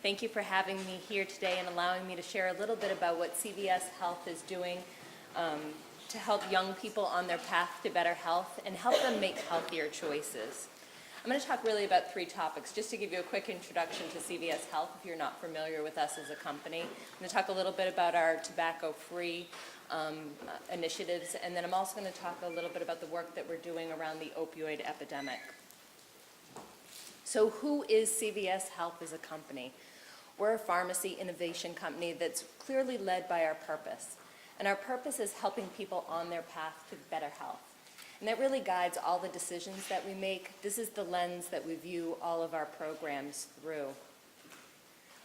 Thank you for having me here today and allowing me to share a little bit about what CVS Health is doing to help young people on their path to better health and help them make healthier choices. I'm going to talk really about three topics, just to give you a quick introduction to CVS Health if you're not familiar with us as a company. I'm going to talk a little bit about our tobacco-free initiatives, and then I'm also going to talk a little bit about the work that we're doing around the opioid epidemic. So who is CVS Health as a company? We're a pharmacy innovation company that's clearly led by our purpose. And our purpose is helping people on their path to better health. And that really guides all the decisions that we make. This is the lens that we view all of our programs through.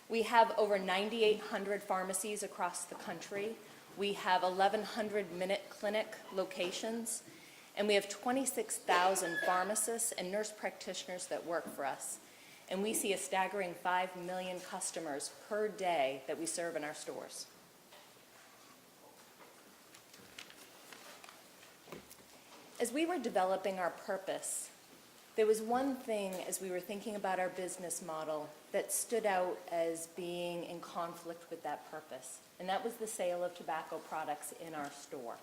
We have over 9,800 pharmacies across the country. We have 1,100 Minute Clinic locations. And we have 26,000 pharmacists and nurse practitioners that work for us. And we see a staggering 5 million customers per day that we serve in our stores. As we were developing our purpose, there was one thing as we were thinking about our business model that stood out as being in conflict with that purpose, and that was the sale of tobacco products in our store.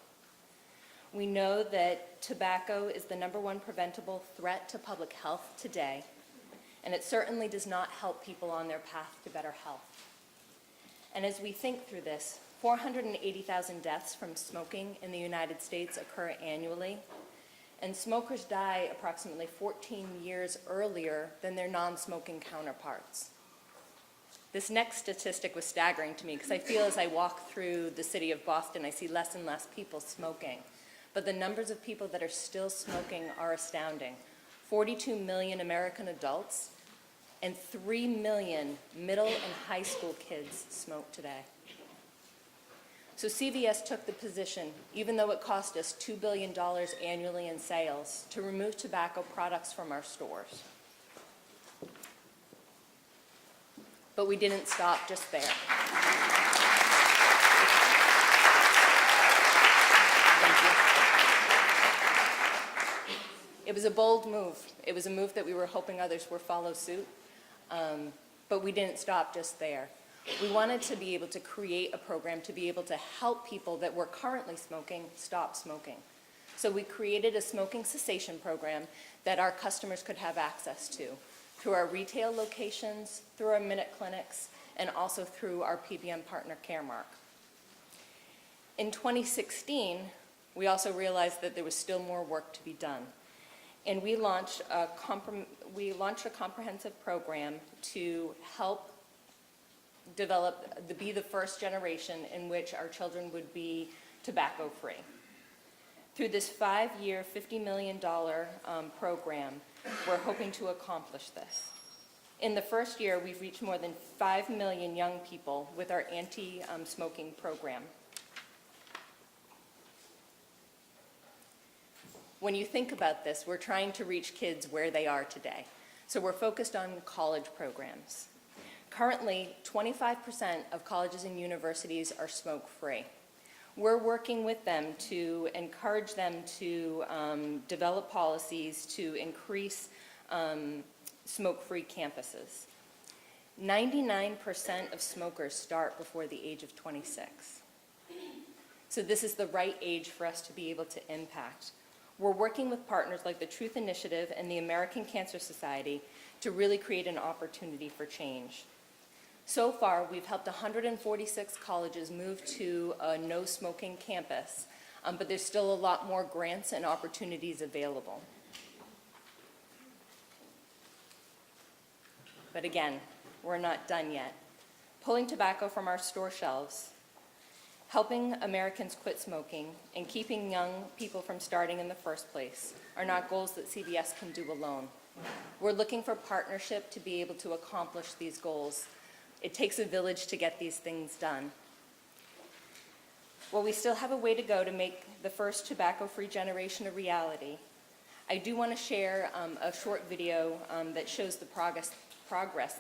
We know that tobacco is the #1 preventable threat to public health today, and it certainly does not help people on their path to better health. And as we think through this, 480,000 deaths from smoking in the United States occur annually, and smokers die approximately 14 years earlier than their non-smoking counterparts. This next statistic was staggering to me because I feel as I walk through the city of Boston, I see less and less people smoking. But the numbers of people that are still smoking are astounding. 42 million American adults and 3 million middle and high school kids smoke today. So CVS took the position, even though it cost us $2 billion annually in sales, to remove tobacco products from our stores. But we didn't stop just there. It was a bold move. It was a move that we were hoping others would follow suit, but we didn't stop just there. We wanted to be able to create a program to be able to help people that were currently smoking stop smoking. So we created a smoking cessation program that our customers could have access to through our retail locations, through our Minute Clinics, and also through our PBM partner Caremark. In 2016, we also realized that there was still more work to be done. And we launched a comprehensive program to help be the first generation in which our children would be tobacco-free. Through this 5-year, $50 million program, we're hoping to accomplish this. In the first year, we've reached more than 5 million young people with our anti-smoking program. When you think about this, we're trying to reach kids where they are today. So we're focused on college programs. Currently, 25% of colleges and universities are smoke-free. We're working with them to encourage them to develop policies to increase smoke-free campuses. 99% of smokers start before the age of 26. So this is the right age for us to be able to impact. We're working with partners like the Truth Initiative and the American Cancer Society to really create an opportunity for change. So far, we've helped 146 colleges move to a no-smoking campus, but there's still a lot more grants and opportunities available. But again, we're not done yet. Pulling tobacco from our store shelves, helping Americans quit smoking, and keeping young people from starting in the first place are not goals that CVS can do alone. We're looking for partnership to be able to accomplish these goals. It takes a village to get these things done. While we still have a way to go to make the first tobacco-free generation a reality, I do want to share a short video that shows the progress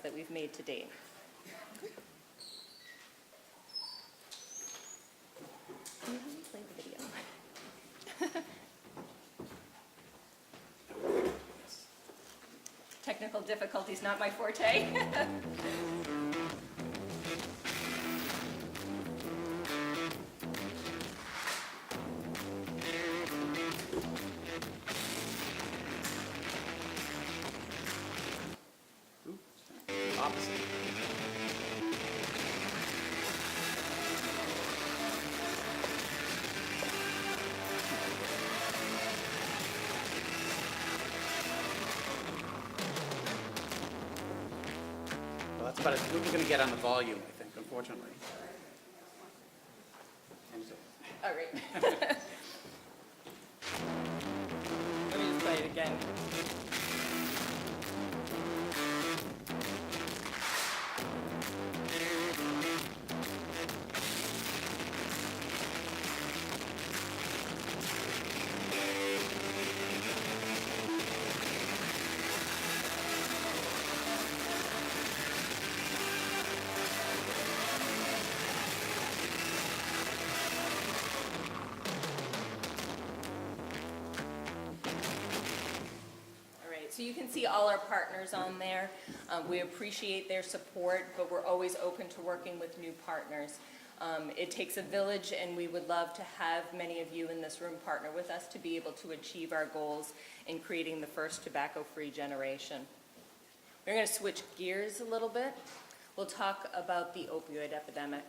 that we've made to date. Play the video. Technical difficulties, not my forte. but we're going to get on the volume, I think, unfortunately. All right. Let me just play it again. So you can see all our partners on there. We appreciate their support, but we're always open to working with new partners. It takes a village, and we would love to have many of you in this room partner with us to be able to achieve our goals in creating the first tobacco-free generation. We're going to switch gears a little bit. We'll talk about the opioid epidemic.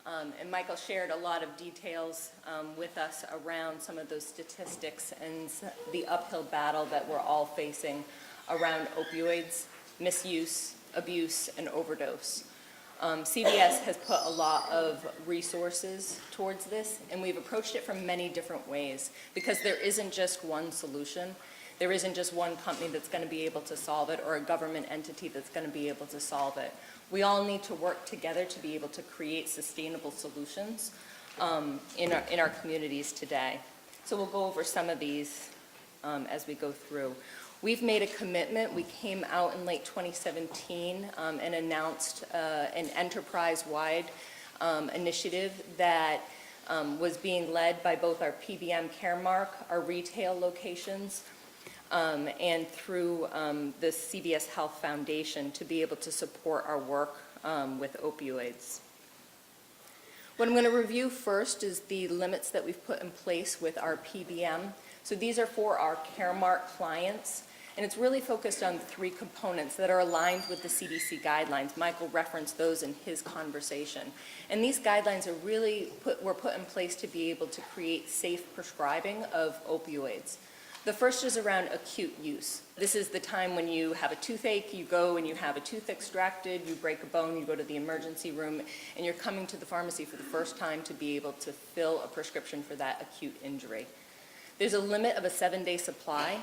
And Michael shared a lot of details with us around some of those statistics and the uphill battle that we're all facing around opioids, misuse, abuse, and overdose. CVS has put a lot of resources towards this, and we've approached it from many different ways because there isn't just one solution. There isn't just one company that's going to be able to solve it or a government entity that's going to be able to solve it. We all need to work together to be able to create sustainable solutions in our communities today. So we'll go over some of these as we go through. We've made a commitment. We came out in late 2017 and announced an enterprise-wide initiative that was being led by both our PBM Caremark, our retail locations, and through the CVS Health Foundation to be able to support our work with opioids. What I'm going to review first is the limits that we've put in place with our PBM. So these are for our Caremark clients, and it's really focused on 3 components that are aligned with the CDC guidelines. Michael referenced those in his conversation. And these guidelines are really were put in place to be able to create safe prescribing of opioids. The first is around acute use. This is the time when you have a toothache, you go and you have a tooth extracted, you break a bone, you go to the emergency room, and you're coming to the pharmacy for the first time to be able to fill a prescription for that acute injury. There's a limit of a 7-day supply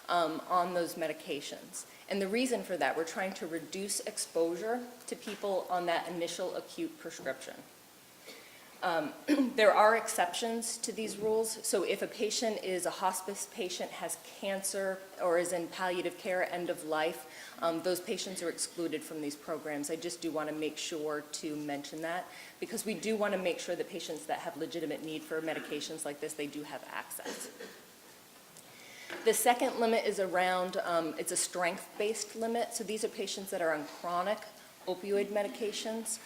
on those medications. And the reason for that, we're trying to reduce exposure to people on that initial acute prescription. There are exceptions to these rules. So if a patient is a hospice patient, has cancer, or is in palliative care, end of life, those patients are excluded from these programs. I just do want to make sure to mention that because we do want to make sure that patients that have legitimate need for medications like this, they do have access. The second limit is around, it's a strength-based limit. So these are patients that are on chronic opioid medications.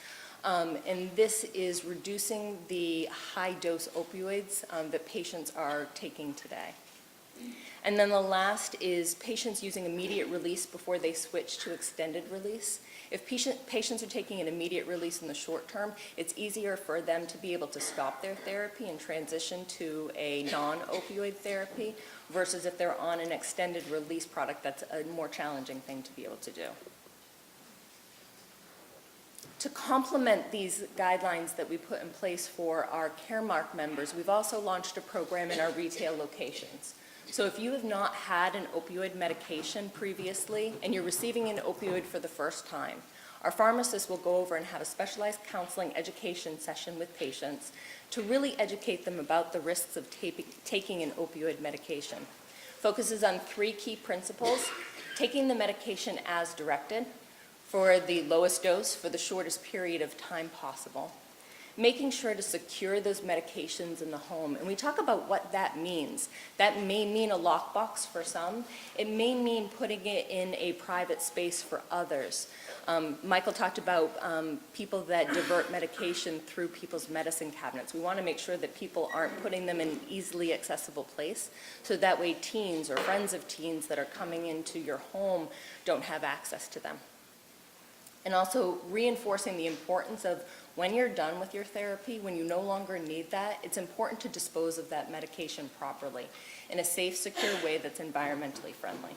And this is reducing the high-dose opioids that patients are taking today. And then the last is patients using immediate release before they switch to extended release. If patients are taking an immediate release in the short term, it's easier for them to be able to stop their therapy and transition to a non-opioid therapy versus if they're on an extended release product, that's a more challenging thing to be able to do. To complement these guidelines that we put in place for our Caremark members, we've also launched a program in our retail locations. So if you have not had an opioid medication previously and you're receiving an opioid for the first time, our pharmacists will go over and have a specialized counseling education session with patients to really educate them about the risks of taking an opioid medication. Focuses on 3 key principles: taking the medication as directed, for the lowest dose for the shortest period of time possible, making sure to secure those medications in the home. And we talk about what that means. That may mean a lockbox for some. It may mean putting it in a private space for others. Michael talked about people that divert medication through people's medicine cabinets. We want to make sure that people aren't putting them in an easily accessible place, so that way teens or friends of teens that are coming into your home don't have access to them. And also reinforcing the importance of when you're done with your therapy, when you no longer need that, it's important to dispose of that medication properly in a safe, secure way that's environmentally friendly.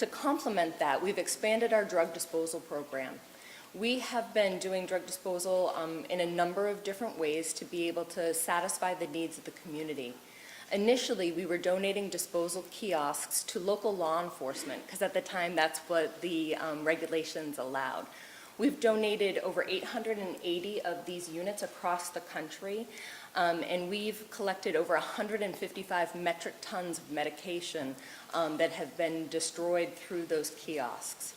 To complement that, we've expanded our drug disposal program. We have been doing drug disposal in a number of different ways to be able to satisfy the needs of the community. Initially, we were donating disposal kiosks to local law enforcement, because at the time that's what the regulations allowed. We've donated over 880 of these units across the country, and we've collected over 155 metric tons of medication that have been destroyed through those kiosks.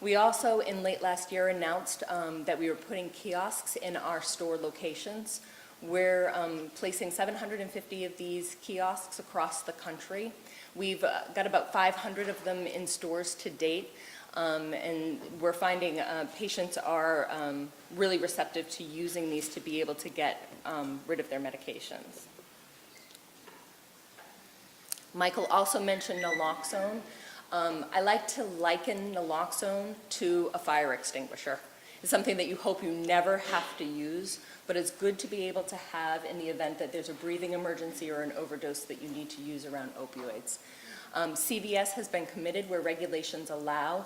We also, in late last year, announced that we were putting kiosks in our store locations. We're placing 750 of these kiosks across the country. We've got about 500 of them in stores to date, and we're finding patients are really receptive to using these to be able to get rid of their medications. Michael also mentioned naloxone. I like to liken naloxone to a fire extinguisher. It's something that you hope you never have to use, but it's good to be able to have in the event that there's a breathing emergency or an overdose that you need to use around opioids. CVS has been committed where regulations allow.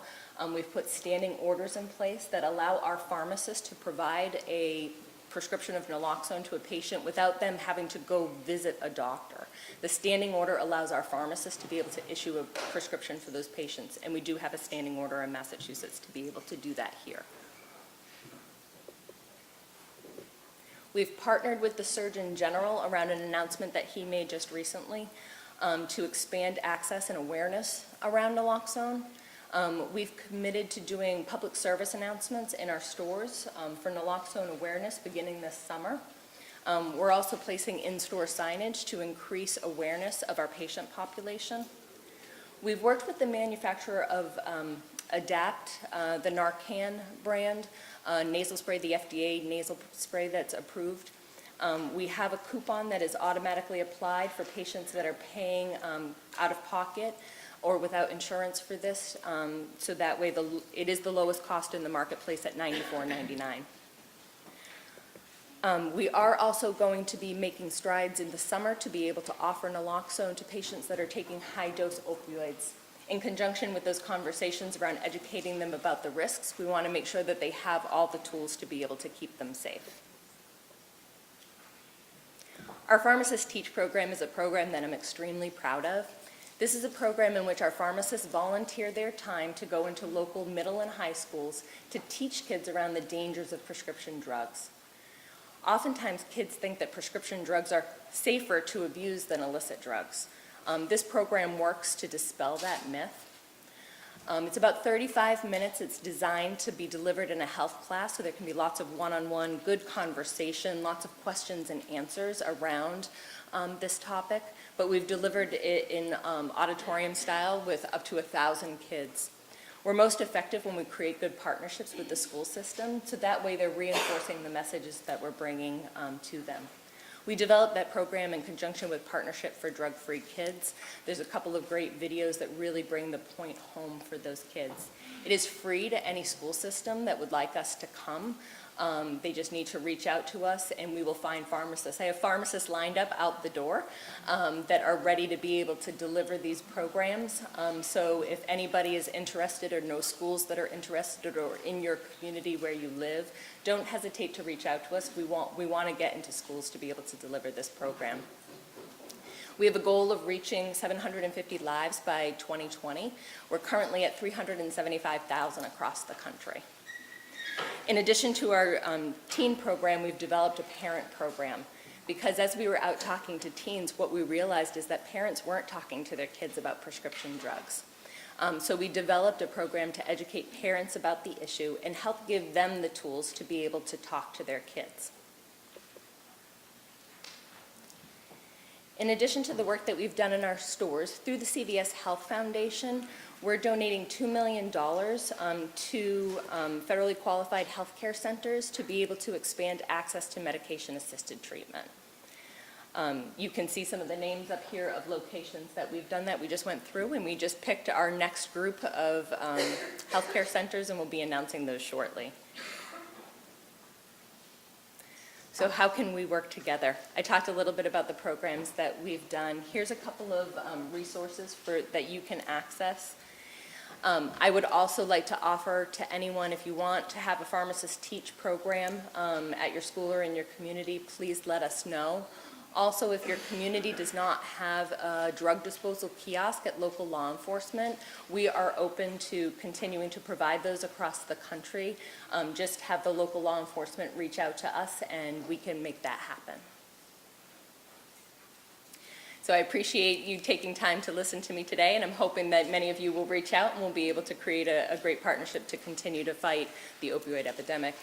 We've put standing orders in place that allow our pharmacists to provide a prescription of naloxone to a patient without them having to go visit a doctor. The standing order allows our pharmacists to be able to issue a prescription for those patients, and we do have a standing order in Massachusetts to be able to do that here. We've partnered with the Surgeon General around an announcement that he made just recently to expand access and awareness around naloxone. We've committed to doing public service announcements in our stores for naloxone awareness beginning this summer. We're also placing in-store signage to increase awareness of our patient population. We've worked with the manufacturer of Adapt, the Narcan brand, nasal spray, the FDA nasal spray that's approved. We have a coupon that is automatically applied for patients that are paying out of pocket or without insurance for this, so that way it is the lowest cost in the marketplace at $94.99. We are also going to be making strides in the summer to be able to offer naloxone to patients that are taking high-dose opioids. In conjunction with those conversations around educating them about the risks, we want to make sure that they have all the tools to be able to keep them safe. Our Pharmacist Teach program is a program that I'm extremely proud of. This is a program in which our pharmacists volunteer their time to go into local middle and high schools to teach kids around the dangers of prescription drugs. Oftentimes, kids think that prescription drugs are safer to abuse than illicit drugs. This program works to dispel that myth. It's about 35 minutes. It's designed to be delivered in a health class, so there can be lots of one-on-one, good conversation, lots of questions and answers around this topic. But we've delivered it in auditorium style with up to 1,000 kids. We're most effective when we create good partnerships with the school system, so that way they're reinforcing the messages that we're bringing to them. We developed that program in conjunction with Partnership for Drug-Free Kids. There's a couple of great videos that really bring the point home for those kids. It is free to any school system that would like us to come. They just need to reach out to us, and we will find pharmacists. I have pharmacists lined up out the door that are ready to be able to deliver these programs. So if anybody is interested or knows schools that are interested or in your community where you live, don't hesitate to reach out to us. We want to get into schools to be able to deliver this program. We have a goal of reaching 750 lives by 2020. We're currently at 375,000 across the country. In addition to our teen program, we've developed a parent program, because as we were out talking to teens, what we realized is that parents weren't talking to their kids about prescription drugs. So we developed a program to educate parents about the issue and help give them the tools to be able to talk to their kids. In addition to the work that we've done in our stores, through the CVS Health Foundation, we're donating $2 million to federally qualified healthcare centers to be able to expand access to medication-assisted treatment. You can see some of the names up here of locations that we've done that. We just went through, and we just picked our next group of healthcare centers, and we'll be announcing those shortly. So how can we work together? I talked a little bit about the programs that we've done. Here's a couple of resources that you can access. I would also like to offer to anyone, if you want to have a pharmacist teach program at your school or in your community, please let us know. Also, if your community does not have a drug disposal kiosk at local law enforcement, we are open to continuing to provide those across the country. Just have the local law enforcement reach out to us and we can make that happen. So I appreciate you taking time to listen to me today, and I'm hoping that many of you will reach out and we'll be able to create a great partnership to continue to fight the opioid epidemic.